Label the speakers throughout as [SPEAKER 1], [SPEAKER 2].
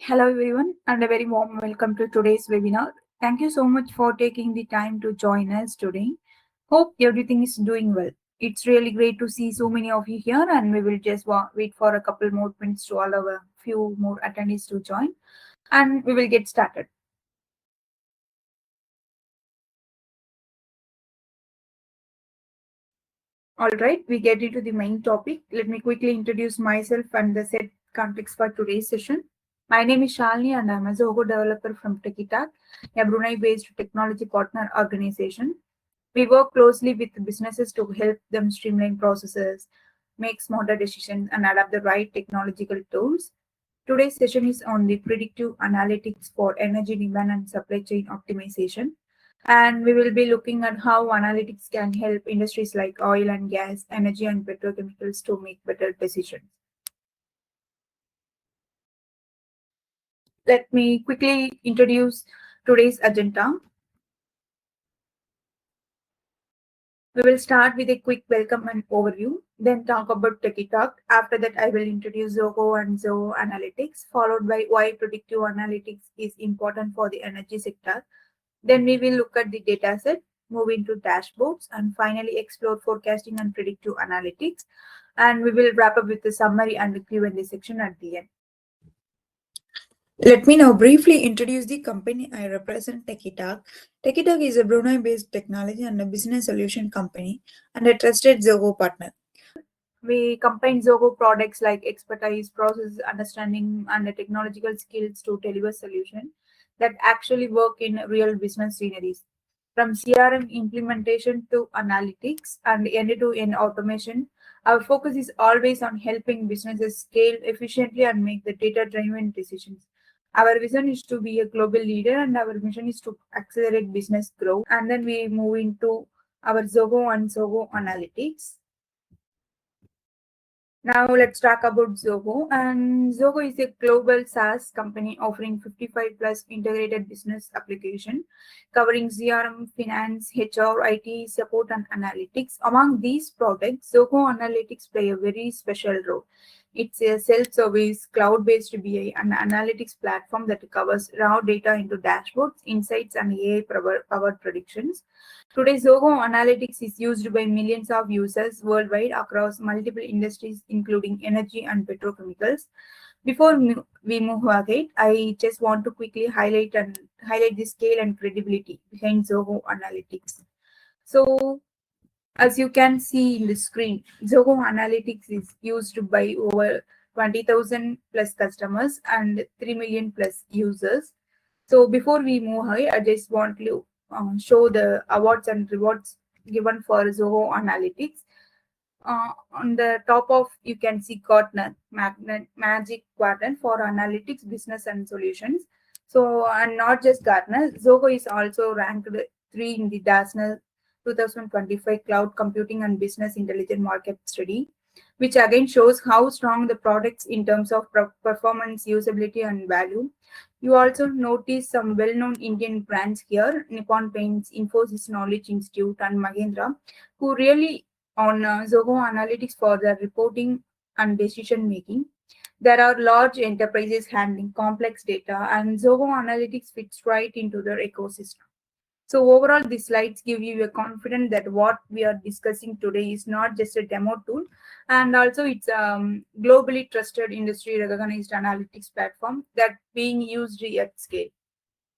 [SPEAKER 1] Hello everyone and a very warm welcome to today's webinar. Thank you so much for taking the time to join us today. Hope everything is doing well. It's really great to see so many of you here and we will just wait for a couple more minutes to allow a few more attendees to join and we will get started. All right, we get into the main topic. Let me quickly introduce myself and the set context for today's session. My name is Shalini and I'm a Zoho developer from Tekydoct, a Brunei-based technology partner organization. We work closely with businesses to help them streamline processes, make smarter decisions, and adapt the right technological tools. Today's session is on the predictive analytics for energy demand and supply chain optimization. And we will be looking at how analytics can help industries like oil and gas, energy, and petrochemicals to make better decisions. Let me quickly introduce today's agenda. We will start with a quick welcome and overview, then talk about Tekydoct. After that, I will introduce Zoho and Zoho Analytics, followed by why predictive analytics is important for the energy sector. Then we will look at the dataset, move into dashboards, and finally explore forecasting and predictive analytics. And we will wrap up with the summary and the Q&A section at the end. Let me now briefly introduce the company I represent, Tekydoct. Tekydoct is a Brunei-based technology and a business solution company and a trusted Zoho partner. We combine Zoho products like expertise, process understanding, and the technological skills to deliver solutions that actually work in real business scenarios. From CRM implementation to analytics and end-to-end automation, our focus is always on helping businesses scale efficiently and make the data-driven decisions. Our vision is to be a global leader and our mission is to accelerate business growth. And then we move into our Zoho and Zoho Analytics. Now let's talk about Zoho. And Zoho is a global SaaS company offering 55 plus integrated business application covering CRM, finance, HR, IT, support, and analytics. Among these products, Zoho Analytics play a very special role. It's a self-service, cloud-based BI and analytics platform that covers raw data into dashboards, insights, and AI-powered predictions. Today, Zoho Analytics is used by millions of users worldwide across multiple industries, including energy and petrochemicals. Before we move ahead, I just want to quickly highlight the scale and credibility behind Zoho Analytics. So, as you can see in the screen, Zoho Analytics is used by over 20,000 plus customers and 3 million plus users. So before we move ahead, I just want to show the awards and rewards given for Zoho Analytics. On the top of, you can see Gartner Magic Quadrant for Analytics, Business and Solutions. So, and not just Gartner, Zoho is also ranked 3 in the Gartner 2025 Cloud Computing and Business Intelligence Market Study, which again shows how strong the products in terms of performance, usability, and value. You also notice some well-known Indian brands here, Nippon Paints, Infosys Knowledge Institute, and Mahindra, who really on Zoho Analytics for their reporting and decision making. There are large enterprises handling complex data, and Zoho Analytics fits right into their ecosystem. So overall, these slides give you a confidence that what we are discussing today is not just a demo tool, and also it's a globally trusted industry recognized analytics platform that being used at scale.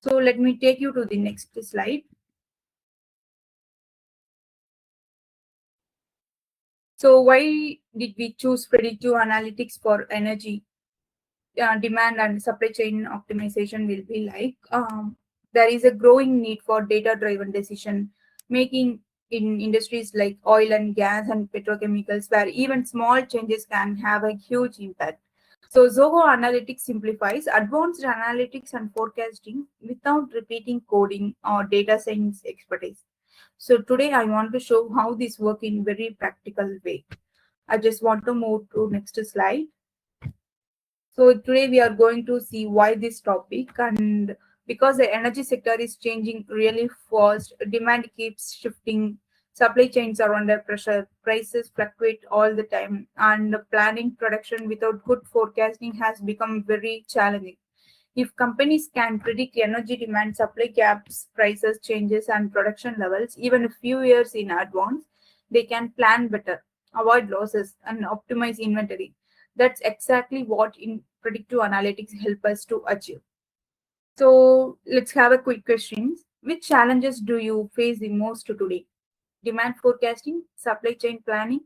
[SPEAKER 1] So let me take you to the next slide. So why did we choose predictive analytics for energy demand and supply chain optimization will be like? There is a growing need for data-driven decision making in industries like oil and gas and petrochemicals, where even small changes can have a huge impact. So Zoho Analytics simplifies advanced analytics and forecasting without repeating coding or data science expertise. So today I want to show how this works in very practical way. I just want to move to next slide. So today we are going to see why this topic, and because the energy sector is changing really fast, demand keeps shifting, supply chains are under pressure, prices fluctuate all the time, and planning production without good forecasting has become very challenging. If companies can predict energy demand, supply gaps, prices changes, and production levels even a few years in advance, they can plan better, avoid losses, and optimize inventory. That's exactly what in predictive analytics help us to achieve. So let's have a quick question. Which challenges do you face the most today? Demand forecasting, supply chain planning,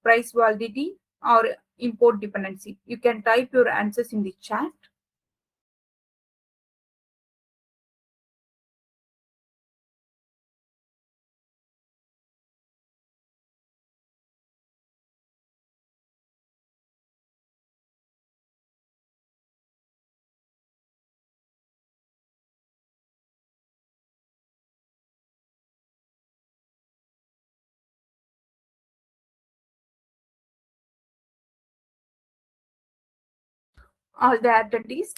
[SPEAKER 1] price volatility, or import dependency? You can type your answers in the chat. All the attendees,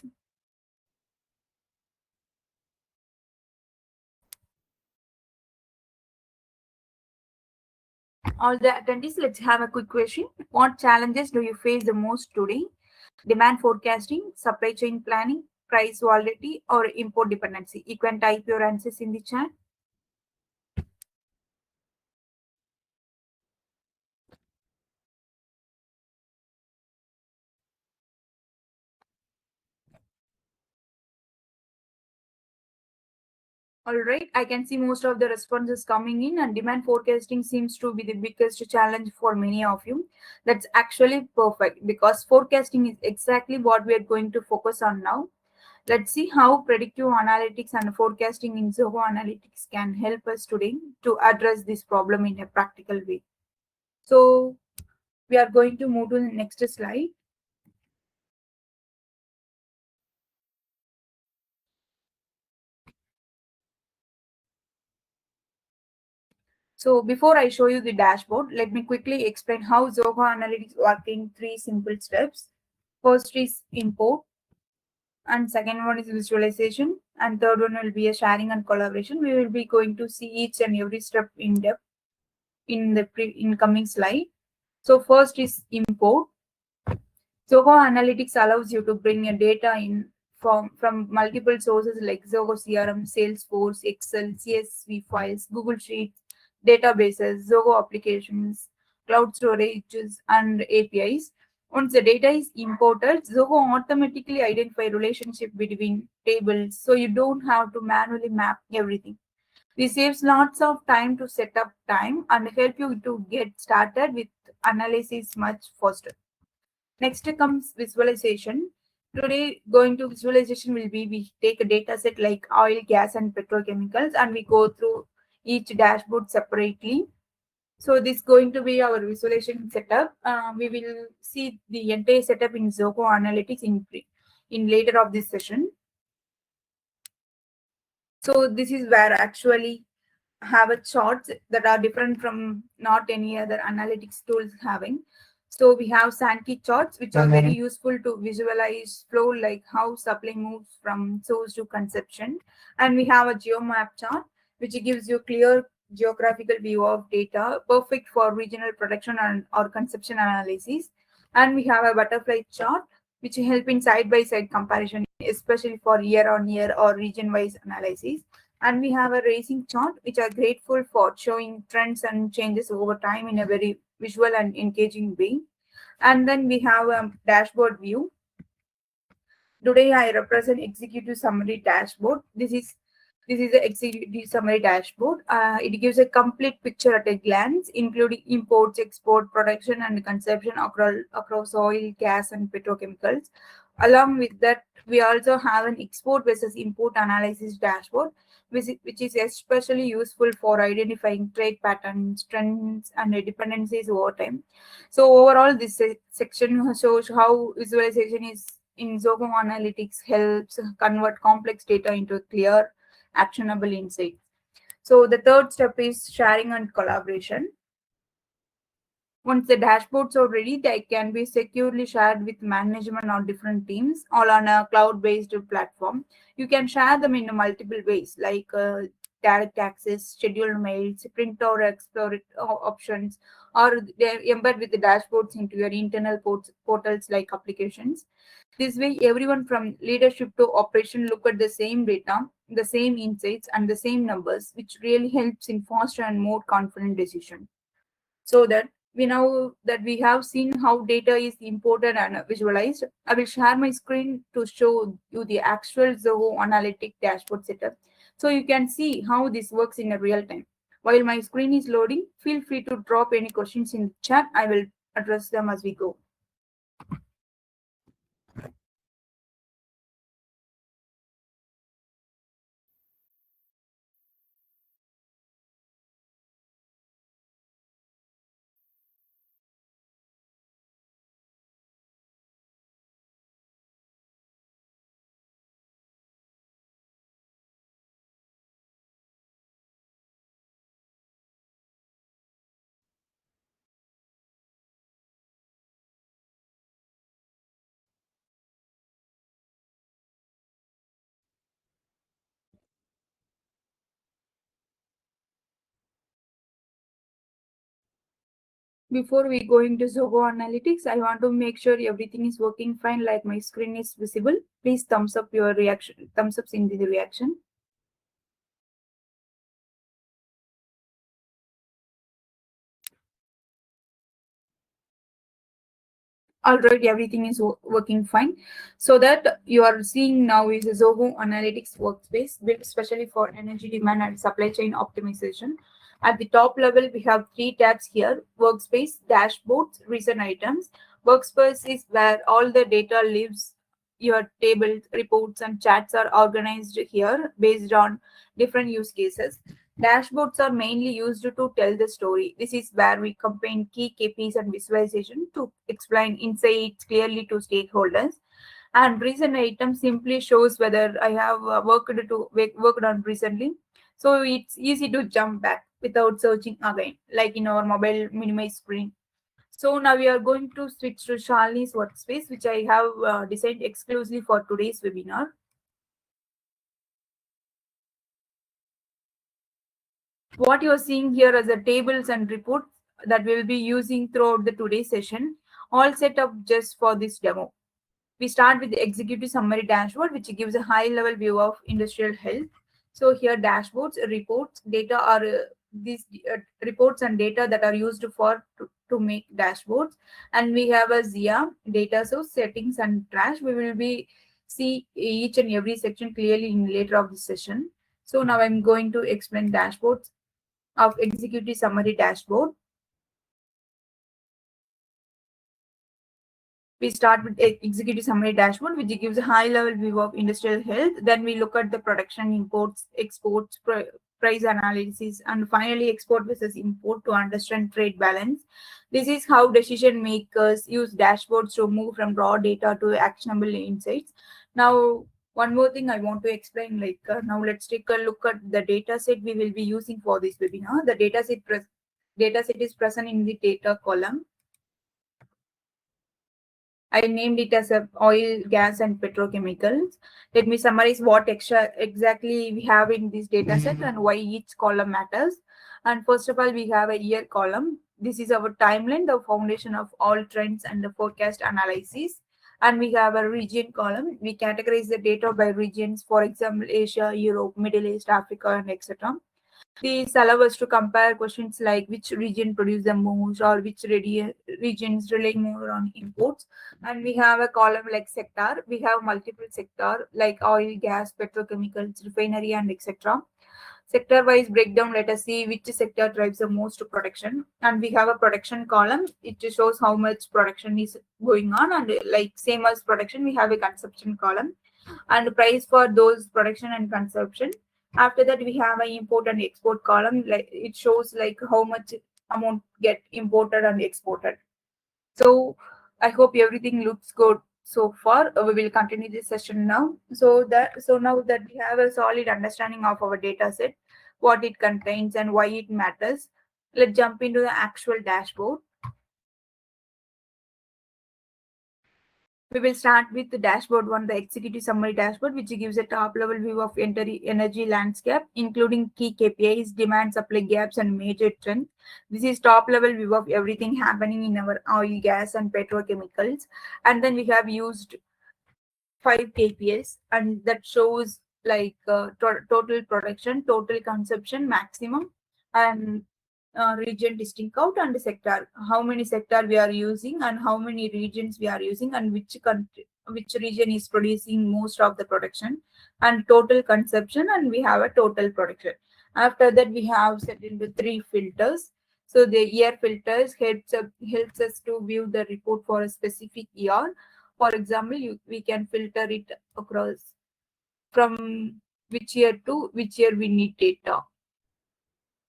[SPEAKER 1] let's have a quick question. What challenges do you face the most today? Demand forecasting, supply chain planning, price volatility, or import dependency? You can type your answers in the chat. All right, I can see most of the responses coming in, and demand forecasting seems to be the biggest challenge for many of you. That's actually perfect because forecasting is exactly what we are going to focus on now. Let's see how predictive analytics and forecasting in Zoho Analytics can help us today to address this problem in a practical way. So, we are going to move to the next slide. So before I show you the dashboard, let me quickly explain how Zoho Analytics work in three simple steps. First is import, and second one is visualization, and third one will be a sharing and collaboration. We will be going to see each and every step in depth in the incoming slide. So first is import. Zoho Analytics allows you to bring your data in from multiple sources like Zoho CRM, Salesforce, Excel, CSV files, Google Sheets, databases, Zoho applications, cloud storages, and APIs. Once the data is imported, Zoho automatically identify relationship between tables, so you don't have to manually map everything. This saves lots of time to set up time and help you to get started with analysis much faster. Next comes visualization. Today, going to visualization will be we take a data set like oil, gas, and petrochemicals, and we go through each dashboard separately. So this is going to be our visualization setup. We will see the entire setup in Zoho Analytics in later of this session. So this is where actually have a charts that are different from not any other analytics tools having. So we have Sankey charts, which are very useful to visualize flow, like how supply moves from source to consumption. And we have a geomap chart, which gives you clear geographical view of data, perfect for regional production and or consumption analysis. And we have a butterfly chart, which help in side-by-side comparison, especially for year-on-year or region-wise analysis. And we have a racing chart, which are grateful for showing trends and changes over time in a very visual and engaging way. And then we have a dashboard view. Today I represent executive summary dashboard. This is the executive summary dashboard. It gives a complete picture at a glance, including imports, export, production, and consumption across oil, gas, and petrochemicals. Along with that, we also have an export versus import analysis dashboard, which is especially useful for identifying trade patterns, trends, and dependencies over time. So overall, this section shows how visualization is in Zoho Analytics helps convert complex data into clear, actionable insights. So the third step is sharing and collaboration. Once the dashboards are ready, they can be securely shared with management or different teams, all on a cloud-based platform. You can share them in multiple ways, like direct access, scheduled mails, print or explore it, options, or they embed with the dashboards into your internal portals like applications. This way, everyone from leadership to operation look at the same data, the same insights, and the same numbers, which really helps in faster and more confident decision. So that we now that we have seen how data is imported and visualized, I will share my screen to show you the actual Zoho Analytic dashboard setup, so you can see how this works in a real time. While my screen is loading, feel free to drop any questions in the chat. I will address them as we go. Before we go into Zoho Analytics, I want to make sure everything is working fine, like my screen is visible. Please thumbs up your reaction, thumbs ups in the reaction. All right, everything is working fine. So that you are seeing now is a Zoho Analytics workspace built especially for energy demand and supply chain optimization. At the top level, we have three tabs here: workspace, dashboards, recent items. Workspace is where all the data lives. Your tables, reports, and chats are organized here based on different use cases. Dashboards are mainly used to tell the story. This is where we combine key KPIs and visualization to explain insights clearly to stakeholders. And recent item simply shows whether I have worked on recently. So it's easy to jump back without searching again, like in our mobile minimize screen. So now we are going to switch to Shalini's workspace, which I have designed exclusively for today's webinar. What you're seeing here as the tables and reports that we'll be using throughout the today's session, all set up just for this demo. We start with the executive summary dashboard, which gives a high level view of industrial health. So here dashboards, reports, data are these reports and data that are used to make dashboards. And we have a ZIA, data source, settings, and trash. We will be see each and every section clearly in later of the session. So now I'm going to explain dashboards of executive summary dashboard. We start with executive summary dashboard, which gives a high level view of industrial health. Then we look at the production, imports, exports, price analysis, and finally export versus import to understand trade balance. This is how decision makers use dashboards to move from raw data to actionable insights. Now, one more thing I want to explain, now let's take a look at the data set we will be using for this webinar. The data set is present in the data column. I named it as a oil, gas, and petrochemicals. Let me summarize what exactly we have in this data set and why each column matters. And first of all, we have a year column. This is our timeline, the foundation of all trends and the forecast analysis. And we have a region column. We categorize the data by regions, for example, Asia, Europe, Middle East, Africa, and etc. These allow us to compare questions like which region produce the most or which regions rely more on imports. And we have a column like sector. We have multiple sector like oil, gas, petrochemicals, refinery, and etc. Sector wise breakdown, let us see which sector drives the most production. And we have a production column. It just shows how much production is going on. And like same as production, we have a consumption column and price for those production and consumption. After that, we have an import and export column. Like it shows like how much amount get imported and exported. So I hope everything looks good so far. We will continue this session now. So now that we have a solid understanding of our data set, what it contains and why it matters, let's jump into the actual dashboard. We will start with the dashboard one, the executive summary dashboard, which gives a top level view of energy landscape, including key KPIs, demand supply gaps, and major trends. This is top level view of everything happening in our oil, gas, and petrochemicals. And then we have used 5 KPIs, and that shows like total production, total consumption, maximum, and region distinct out, and sector. How many sector we are using, and how many regions we are using, and which country, which region is producing most of the production, and total consumption, and we have a total production. After that, we have set into three filters. So the year filters helps us to view the report for a specific year. For example, we can filter it across from which year to which year we need data.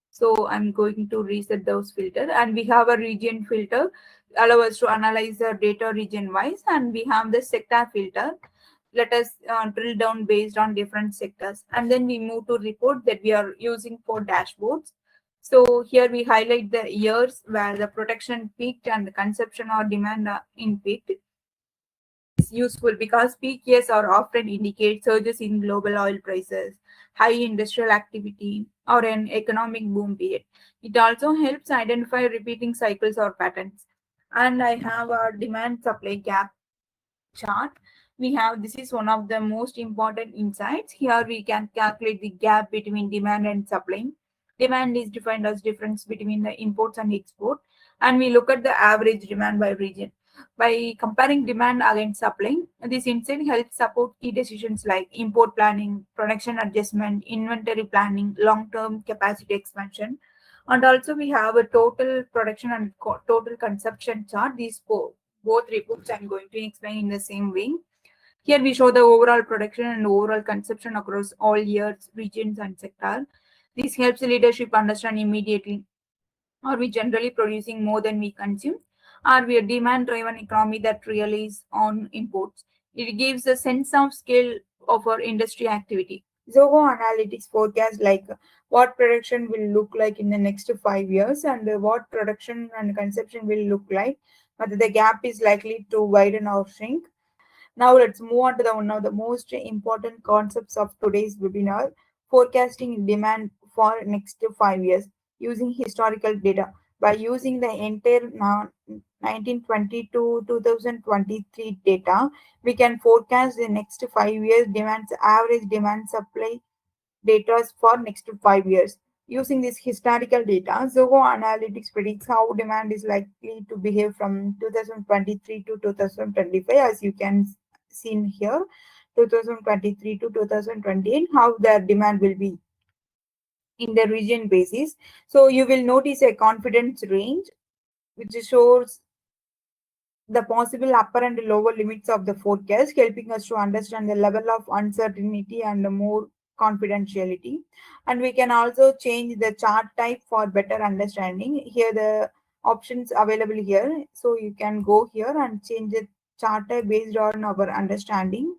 [SPEAKER 1] So I'm going to reset those filter, and we have a region filter allow us to analyze the data region wise, and we have the sector filter. Let us drill down based on different sectors, and then we move to report that we are using for dashboards. So here we highlight the years where the production peaked and the consumption or demand in peaked. Is useful because peak years are often indicate surges in global oil prices, high industrial activity, or an economic boom period. It also helps identify repeating cycles or patterns. And I have a demand supply gap chart. We have, this is one of the most important insights. Here we can calculate the gap between demand and supply. Demand is defined as difference between the imports and export, and we look at the average demand by region. By comparing demand against supply, this insight helps support key decisions like import planning, production adjustment, inventory planning, long-term capacity expansion. And also we have a total production and total consumption chart. These both reports I'm going to explain in the same way. Here we show the overall production and overall consumption across all years, regions, and sector. This helps leadership understand immediately: are we generally producing more than we consume? Are we a demand-driven economy that relies on imports? It gives a sense of scale of our industry activity. Zoho Analytics forecast like what production will look like in the next 5 years, and what production and consumption will look like, whether the gap is likely to widen or shrink. Now let's move on to the one of the most important concepts of today's webinar: forecasting demand for next 5 years using historical data. By using the entire 1920 to 2023 data, we can forecast the next 5 years demands, average demand supply data for next 5 years. Using this historical data, Zoho Analytics predicts how demand is likely to behave from 2023 to 2025, as you can see in here, 2023 to 2028, how the demand will be in the region basis. So you will notice a confidence range, which shows the possible upper and lower limits of the forecast, helping us to understand the level of uncertainty and more confidentiality. And we can also change the chart type for better understanding. Here the options available here. So you can go here and change the chart type based on our understanding,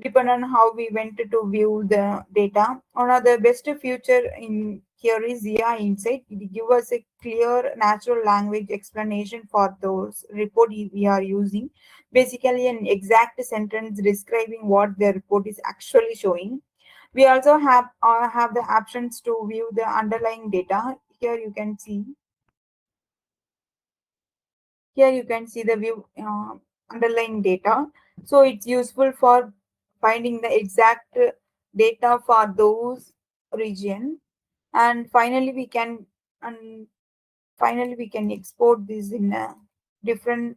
[SPEAKER 1] depend on how we went to view the data. One of the best feature in here is ZIA Insight. It gives us a clear natural language explanation for those report we are using. Basically, an exact sentence describing what the report is actually showing. We also have the options to view the underlying data. Here you can see the view underlying data. So it's useful for finding the exact data for those region. And and finally we can export this in a different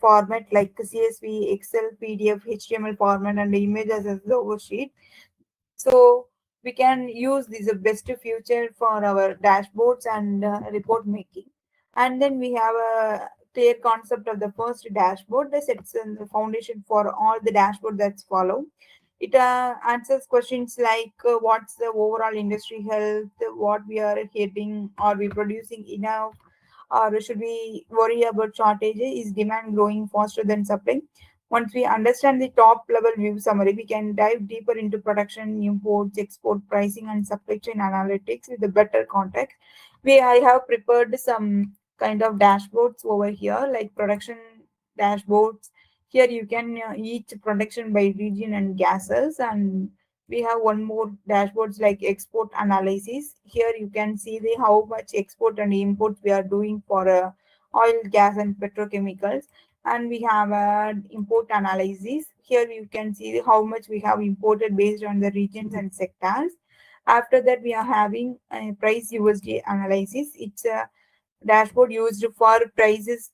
[SPEAKER 1] format like CSV, Excel, PDF, HTML format, and the image as a Zoho sheet. So we can use this best future for our dashboards and report making. And then we have a clear concept of the first dashboard that sets the foundation for all the dashboard that's follow. It answers questions like what's the overall industry health, what we are heading, are we producing enough, or should we worry about shortages? Is demand growing faster than supply? Once we understand the top level view summary, we can dive deeper into production, imports, export pricing, and supply chain analytics with a better context. I have prepared some kind of dashboards over here, like production dashboards. Here you can each production by region and gases, and we have one more dashboards like export analysis. Here you can see the how much export and imports we are doing for oil, gas, and petrochemicals. And we have import analysis. Here you can see how much we have imported based on the regions and sectors. After that, we are having a price USD analysis. It's a dashboard used for prices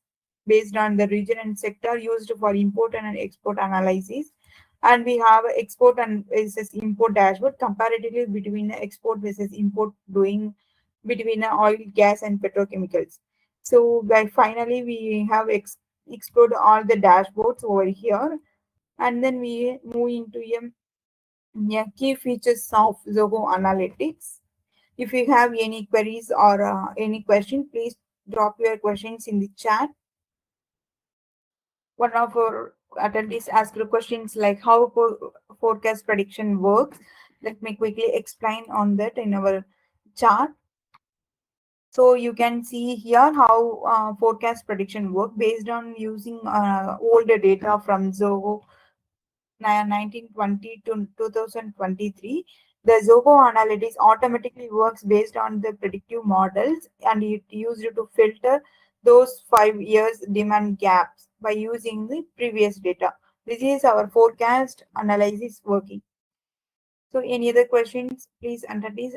[SPEAKER 1] based on the region and sector, used for import and export analysis. And we have export and versus import dashboard comparatively between the export versus import, doing between the oil, gas, and petrochemicals. So finally we have explored all the dashboards over here, and then we move into key features of Zoho Analytics. If you have any queries or any question, please drop your questions in the chat. One of our attendees asked questions like how forecast prediction works. Let me quickly explain on that in our chart. So you can see here how forecast prediction work based on using older data from Zoho 1920 to 2023. The Zoho Analytics automatically works based on the predictive models, and it used to filter those 5 years demand gaps by using the previous data. This is our forecast analysis working. So any other questions, please entities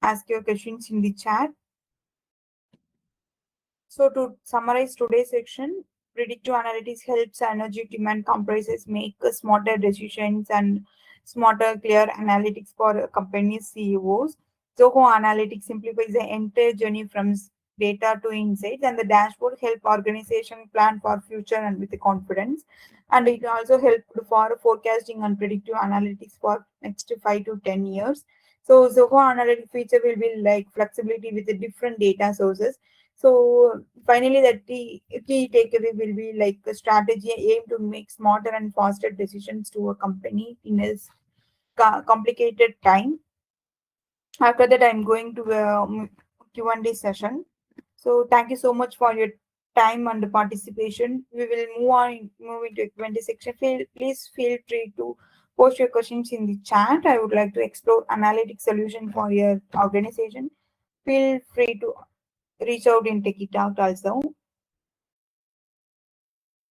[SPEAKER 1] ask your questions in the chat. So to summarize today's section, predictive analytics helps energy demand comprises make smarter decisions and smarter, clear analytics for companies' CEOs. Zoho Analytics simplifies the entire journey from data to insights, and the dashboard help organization plan for future and with confidence. And it also helped for forecasting and predictive analytics for next 5 to 10 years. So Zoho Analytics feature will be like flexibility with the different data sources. So finally, the key takeaway will be like a strategy aim to make smarter and faster decisions to a company in a complicated time. After that, I'm going to a Q&A session. So thank you so much for your time and participation. We will move into a Q&A section. Please feel free to post your questions in the chat. I would like to explore analytic solution for your organization. Feel free to reach out in Tekydoct also.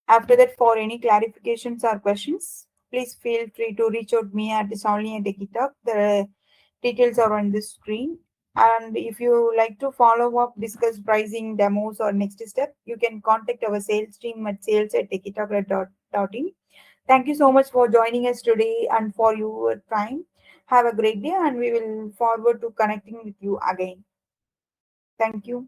[SPEAKER 1] After that, for any clarifications or questions, please feel free to reach out me at Only at Tekydoct. The details are on the screen. And if you like to follow up, discuss pricing, demos, or next step, you can contact our sales team at sales@tekydoct.in. Thank you so much for joining us today and for your time. Have a great day, and we will forward to connecting with you again. Thank you.